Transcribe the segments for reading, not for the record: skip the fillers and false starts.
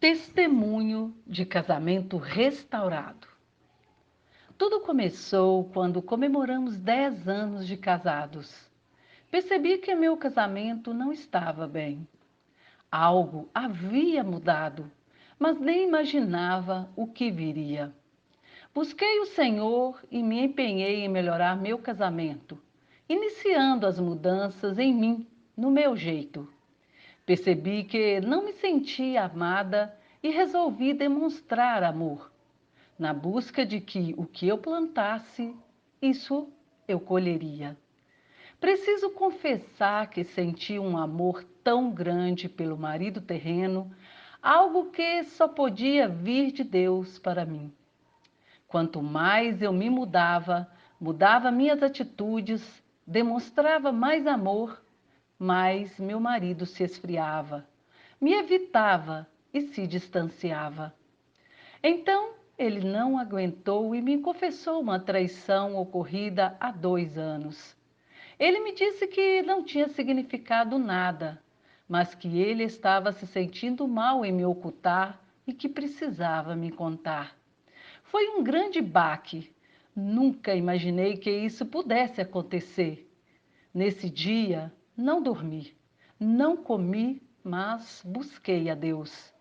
Testemunho de casamento restaurado. Tudo começou quando comemoramos 10 anos de casados. Percebi que meu casamento não estava bem. Algo havia mudado, mas nem imaginava o que viria. Busquei o Senhor e me empenhei em melhorar meu casamento, iniciando as mudanças em mim, no meu jeito. Percebi que não me sentia amada e resolvi demonstrar amor, na busca de que o que eu plantasse, isso eu colheria. Preciso confessar que senti um amor tão grande pelo marido terreno, algo que só podia vir de Deus para mim. Quanto mais eu me mudava minhas atitudes, demonstrava mais amor, mais meu marido se esfriava, me evitava e se distanciava. Então ele não aguentou e me confessou uma traição ocorrida há 2 anos. Ele me disse que não tinha significado nada, mas que ele estava se sentindo mal em me ocultar e que precisava me contar. Foi um grande baque. Nunca imaginei que isso pudesse acontecer. Nesse dia, não dormi, não comi, mas busquei a Deus.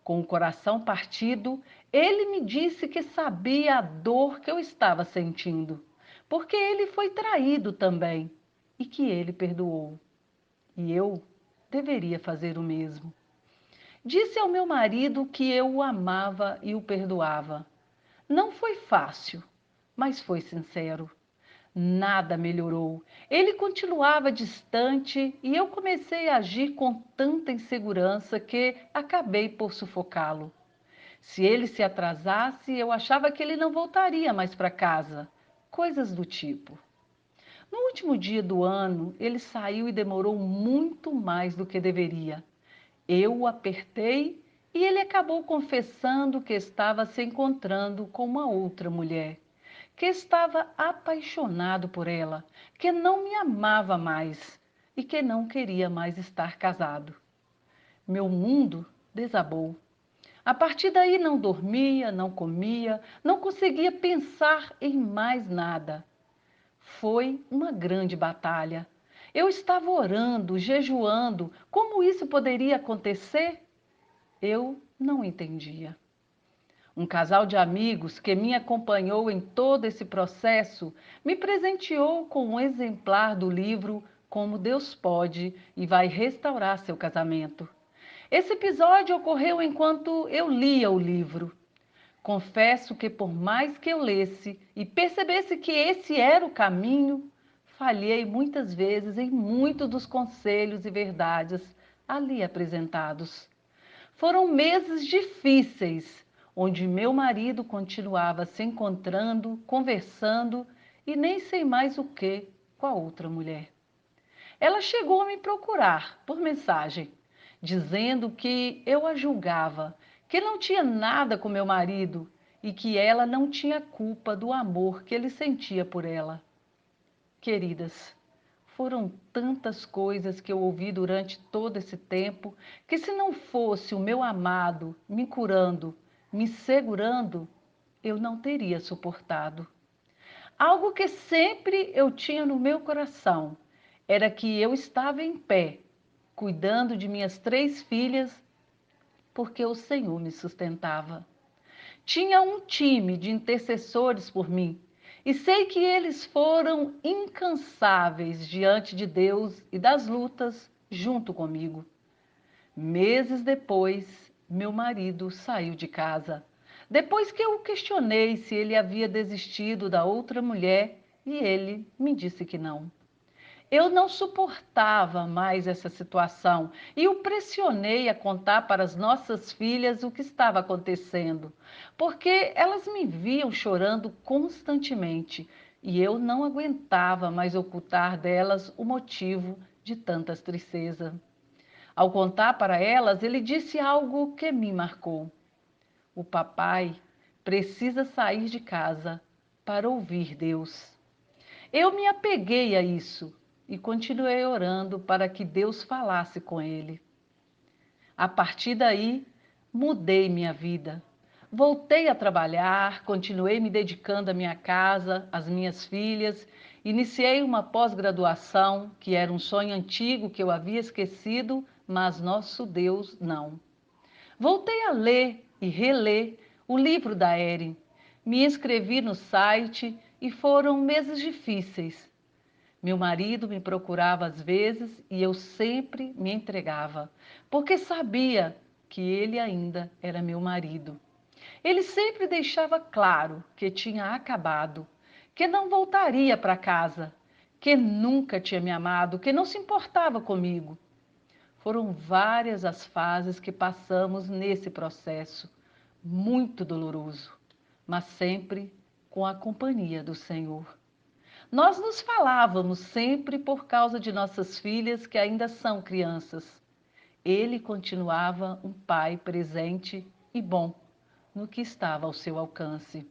Com o coração partido, ele me disse que sabia a dor que eu estava sentindo, porque ele foi traído também e que ele perdoou. E eu deveria fazer o mesmo. Disse ao meu marido que eu o amava e o perdoava. Não foi fácil, mas foi sincero. Nada melhorou. Ele continuava distante e eu comecei a agir com tanta insegurança que acabei por sufocá-lo. Se ele se atrasasse, eu achava que ele não voltaria mais para casa. Coisas do tipo. No último dia do ano, ele saiu e demorou muito mais do que deveria. Eu o apertei e ele acabou confessando que estava se encontrando com uma outra mulher, que estava apaixonado por ela, que não me amava mais e que não queria mais estar casado. Meu mundo desabou. A partir daí não dormia, não comia, não conseguia pensar em mais nada. Foi uma grande batalha. Eu estava orando, jejuando. Como isso poderia acontecer? Eu não entendia. Um casal de amigos que me acompanhou em todo esse processo me presenteou com um exemplar do livro Como Deus Pode e Vai Restaurar Seu Casamento. Esse episódio ocorreu enquanto eu lia o livro. Confesso que por mais que eu lesse e percebesse que esse era o caminho, falhei muitas vezes em muitos dos conselhos e verdades ali apresentados. Foram meses difíceis, onde meu marido continuava se encontrando, conversando e nem sei mais o que com a outra mulher. Ela chegou a me procurar por mensagem, dizendo que eu a julgava, que não tinha nada com meu marido e que ela não tinha culpa do amor que ele sentia por ela. Queridas, foram tantas coisas que eu ouvi durante todo esse tempo que, se não fosse o meu amado me curando, me segurando, eu não teria suportado. Algo que sempre eu tinha no meu coração era que eu estava em pé, cuidando de minhas 3 filhas, porque o Senhor me sustentava. Tinha um time de intercessores por mim e sei que eles foram incansáveis diante de Deus e das lutas junto comigo. Meses depois, meu marido saiu de casa. Depois que eu o questionei se ele havia desistido da outra mulher e ele me disse que não. Eu não suportava mais essa situação e o pressionei a contar para as nossas filhas o que estava acontecendo, porque elas me viam chorando constantemente e eu não aguentava mais ocultar delas o motivo de tanta tristeza. Ao contar para elas, ele disse algo que me marcou. O papai precisa sair de casa para ouvir Deus. Eu me apeguei a isso e continuei orando para que Deus falasse com ele. A partir daí, Mudei minha vida. Voltei a trabalhar, continuei me dedicando à minha casa, às minhas filhas, iniciei uma pós-graduação, que era um sonho antigo que eu havia esquecido, mas nosso Deus não. Voltei a ler e reler o livro da Erin. Me inscrevi no site e foram meses difíceis. Meu marido me procurava às vezes e eu sempre me entregava, porque sabia que ele ainda era meu marido. Ele sempre deixava claro que tinha acabado, que não voltaria para casa, que nunca tinha me amado, que não se importava comigo. Foram várias as fases que passamos nesse processo, muito doloroso, mas sempre com a companhia do Senhor. Nós nos falávamos sempre por causa de nossas filhas que ainda são crianças. Ele continuava um pai presente e bom no que estava ao seu alcance.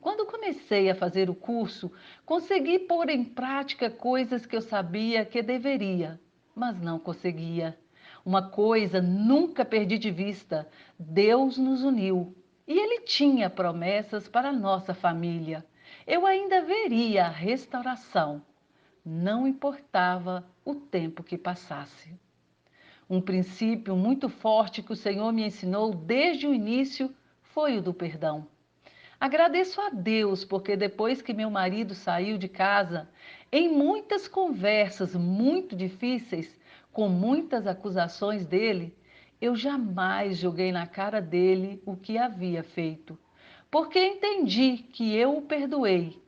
Quando comecei a fazer o curso, consegui pôr em prática coisas que eu sabia que deveria, mas não conseguia. Uma coisa nunca perdi de vista: Deus nos uniu e Ele tinha promessas para a nossa família. Eu ainda veria a restauração, não importava o tempo que passasse. Um princípio muito forte que o Senhor me ensinou desde o início foi o do perdão. Agradeço a Deus porque depois que meu marido saiu de casa, em muitas conversas muito difíceis, com muitas acusações dele, eu jamais joguei na cara dele o que havia feito, porque entendi que eu o perdoei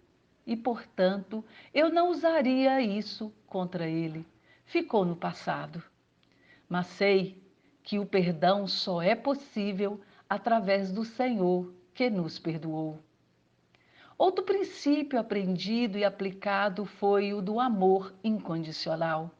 e, portanto, eu não usaria isso contra ele. Ficou no passado. Mas sei que o perdão só é possível através do Senhor que nos perdoou. Outro princípio aprendido e aplicado foi o do amor incondicional.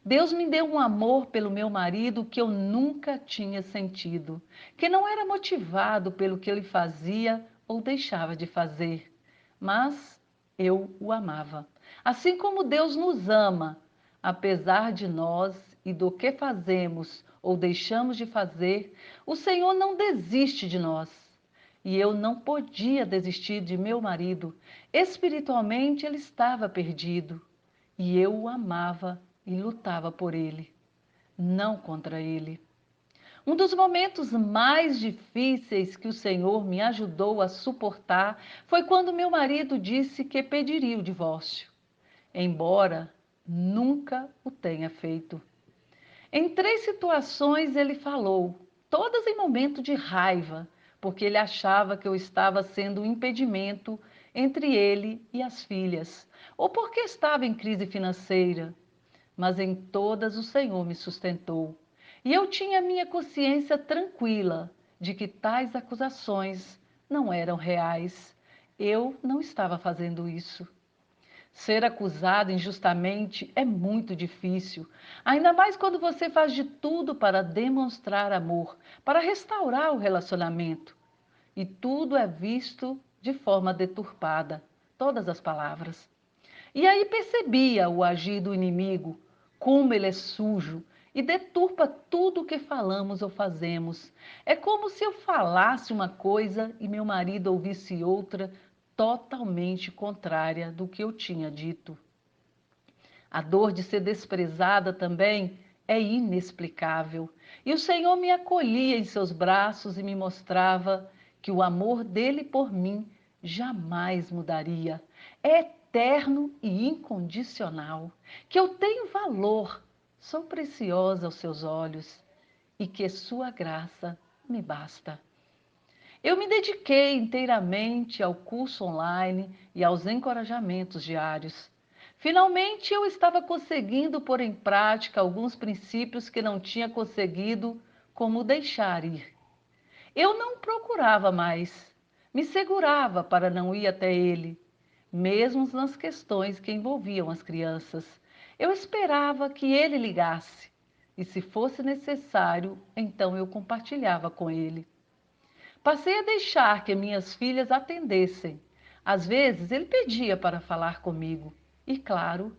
Deus me deu um amor pelo meu marido que eu nunca tinha sentido, que não era motivado pelo que ele fazia ou deixava de fazer, mas eu o amava. Assim como Deus nos ama, apesar de nós e do que fazemos ou deixamos de fazer, o Senhor não desiste de nós. E eu não podia desistir de meu marido. Espiritualmente ele estava perdido e eu o amava e lutava por ele, não contra ele. Um dos momentos mais difíceis que o Senhor me ajudou a suportar foi quando meu marido disse que pediria o divórcio, embora nunca o tenha feito. Em 3 situações ele falou, todas em momento de raiva, porque ele achava que eu estava sendo um impedimento entre ele e as filhas, ou porque estava em crise financeira. Mas em todas o Senhor me sustentou. E eu tinha minha consciência tranquila de que tais acusações não eram reais. Eu não estava fazendo isso. Ser acusado injustamente é muito difícil, ainda mais quando você faz de tudo para demonstrar amor, para restaurar o relacionamento. E tudo é visto de forma deturpada, todas as palavras. E aí percebia o agir do inimigo, como ele é sujo e deturpa tudo o que falamos ou fazemos. É como se eu falasse uma coisa e meu marido ouvisse outra totalmente contrária do que eu tinha dito. A dor de ser desprezada também é inexplicável. E o Senhor me acolhia em seus braços e me mostrava que o amor dele por mim jamais mudaria. É eterno e incondicional. Que eu tenho valor, sou preciosa aos seus olhos e que sua graça me basta. Eu me dediquei inteiramente ao curso online e aos encorajamentos diários. Finalmente, eu estava conseguindo pôr em prática alguns princípios que não tinha conseguido, como deixar ir. Eu não procurava mais, me segurava para não ir até ele, mesmo nas questões que envolviam as crianças. Eu esperava que ele ligasse e, se fosse necessário, então eu compartilhava com ele. Passei a deixar que minhas filhas atendessem. Às vezes ele pedia para falar comigo e, claro,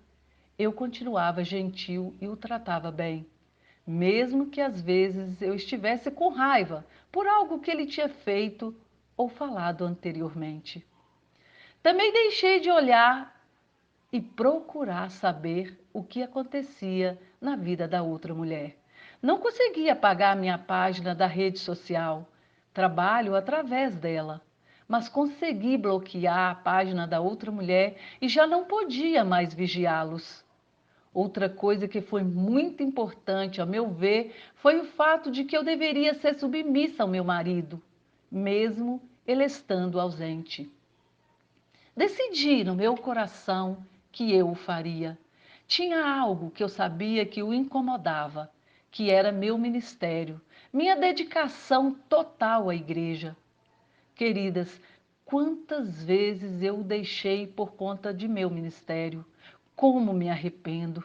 eu continuava gentil e o tratava bem. mesmo que às vezes eu estivesse com raiva por algo que ele tinha feito ou falado anteriormente. Também deixei de olhar e procurar saber o que acontecia na vida da outra mulher. Não conseguia apagar minha página da rede social, trabalho através dela, mas consegui bloquear a página da outra mulher e já não podia mais vigiá-los. Outra coisa que foi muito importante, a meu ver, foi o fato de que eu deveria ser submissa ao meu marido, mesmo ele estando ausente. Decidi no meu coração que eu o faria. Tinha algo que eu sabia que o incomodava, que era meu ministério, minha dedicação total à igreja. Queridas, quantas vezes eu o deixei por conta de meu ministério? Como me arrependo!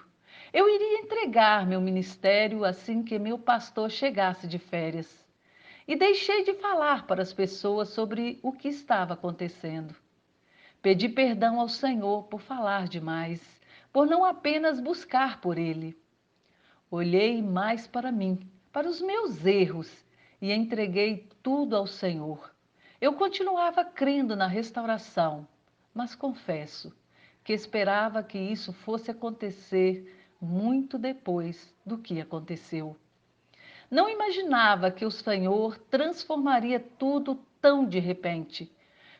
Eu iria entregar meu ministério assim que meu pastor chegasse de férias. E deixei de falar para as pessoas sobre o que estava acontecendo. Pedi perdão ao Senhor por falar demais, por não apenas buscar por Ele. Olhei mais para mim, para os meus erros e entreguei tudo ao Senhor. Eu continuava crendo na restauração, mas confesso que esperava que isso fosse acontecer muito depois do que aconteceu. Não imaginava que o Senhor transformaria tudo tão de repente.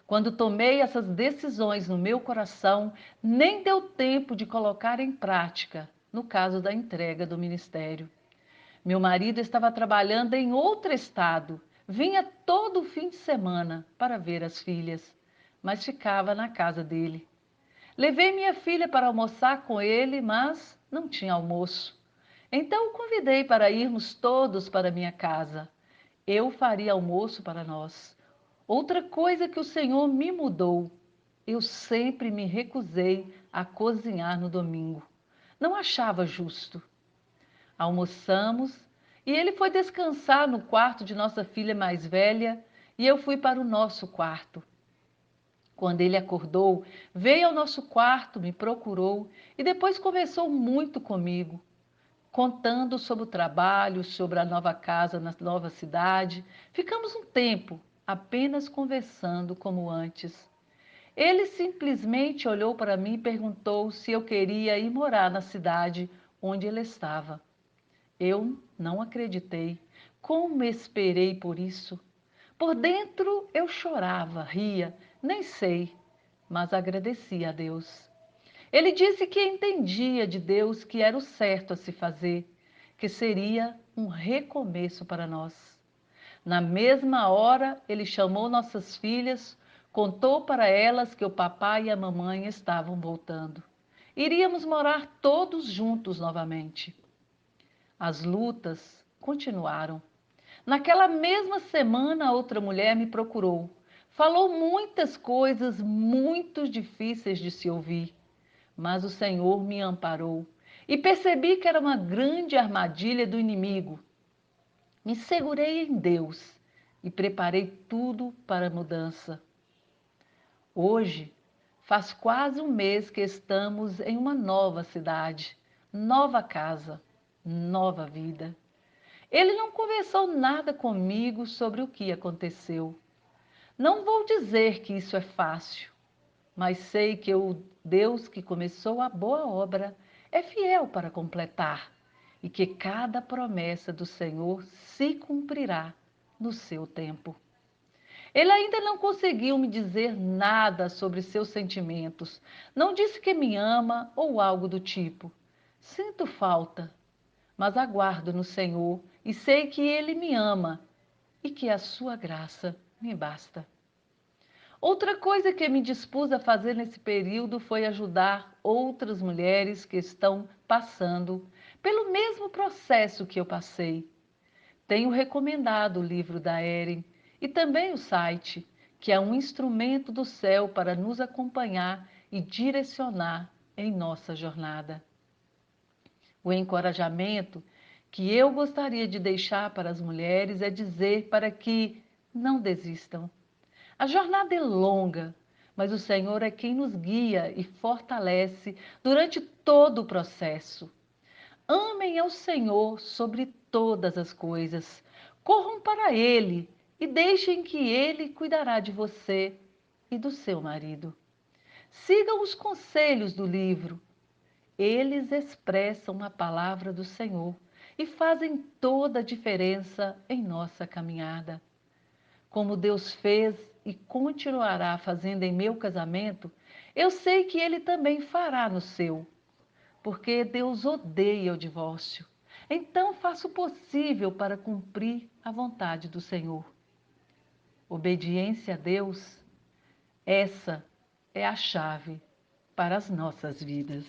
Quando tomei essas decisões no meu coração, nem deu tempo de colocar em prática, no caso da entrega do ministério. Meu marido estava trabalhando em outro estado, vinha todo fim de semana para ver as filhas, mas ficava na casa dele. Levei minha filha para almoçar com ele, mas não tinha almoço. Então o convidei para irmos todos para minha casa. Eu faria almoço para nós. Outra coisa que o Senhor me mudou. Eu sempre me recusei a cozinhar no domingo. Não achava justo. Almoçamos e ele foi descansar no quarto de nossa filha mais velha e eu fui para o nosso quarto. Quando ele acordou, veio ao nosso quarto, me procurou e depois conversou muito comigo, contando sobre o trabalho, sobre a nova casa na nova cidade. Ficamos um tempo apenas conversando como antes. Ele simplesmente olhou para mim e perguntou se eu queria ir morar na cidade onde ele estava. Eu não acreditei. Como esperei por isso? Por dentro eu chorava, ria, nem sei, mas agradecia a Deus. Ele disse que entendia de Deus que era o certo a se fazer, que seria um recomeço para nós. Na mesma hora, ele chamou nossas filhas, contou para elas que o papai e a mamãe estavam voltando. Iríamos morar todos juntos novamente. As lutas continuaram. Naquela mesma semana, outra mulher me procurou. Falou muitas coisas muito difíceis de se ouvir, mas o Senhor me amparou e percebi que era uma grande armadilha do inimigo. Me segurei em Deus e preparei tudo para a mudança. Hoje, faz quase um mês que estamos em uma nova cidade, nova casa, nova vida. Ele não conversou nada comigo sobre o que aconteceu. Não vou dizer que isso é fácil, mas sei que o Deus que começou a boa obra é fiel para completar e que cada promessa do Senhor se cumprirá no seu tempo. Ele ainda não conseguiu me dizer nada sobre seus sentimentos. Não disse que me ama ou algo do tipo. Sinto falta, mas aguardo no Senhor e sei que Ele me ama e que a sua graça me basta. Outra coisa que me dispus a fazer nesse período foi ajudar outras mulheres que estão passando pelo mesmo processo que eu passei. Tenho recomendado o livro da Erin e também o site, que é um instrumento do céu para nos acompanhar e direcionar em nossa jornada. O encorajamento que eu gostaria de deixar para as mulheres é dizer para que não desistam. A jornada é longa, mas o Senhor é quem nos guia e fortalece durante todo o processo. Amem ao Senhor sobre todas as coisas. Corram para Ele e deixem que Ele cuidará de você e do seu marido. Sigam os conselhos do livro. Eles expressam a palavra do Senhor e fazem toda a diferença em nossa caminhada. Como Deus fez e continuará fazendo em meu casamento, eu sei que Ele também fará no seu, porque Deus odeia o divórcio. Então faça o possível para cumprir a vontade do Senhor. Obediência a Deus, essa é a chave para as nossas vidas.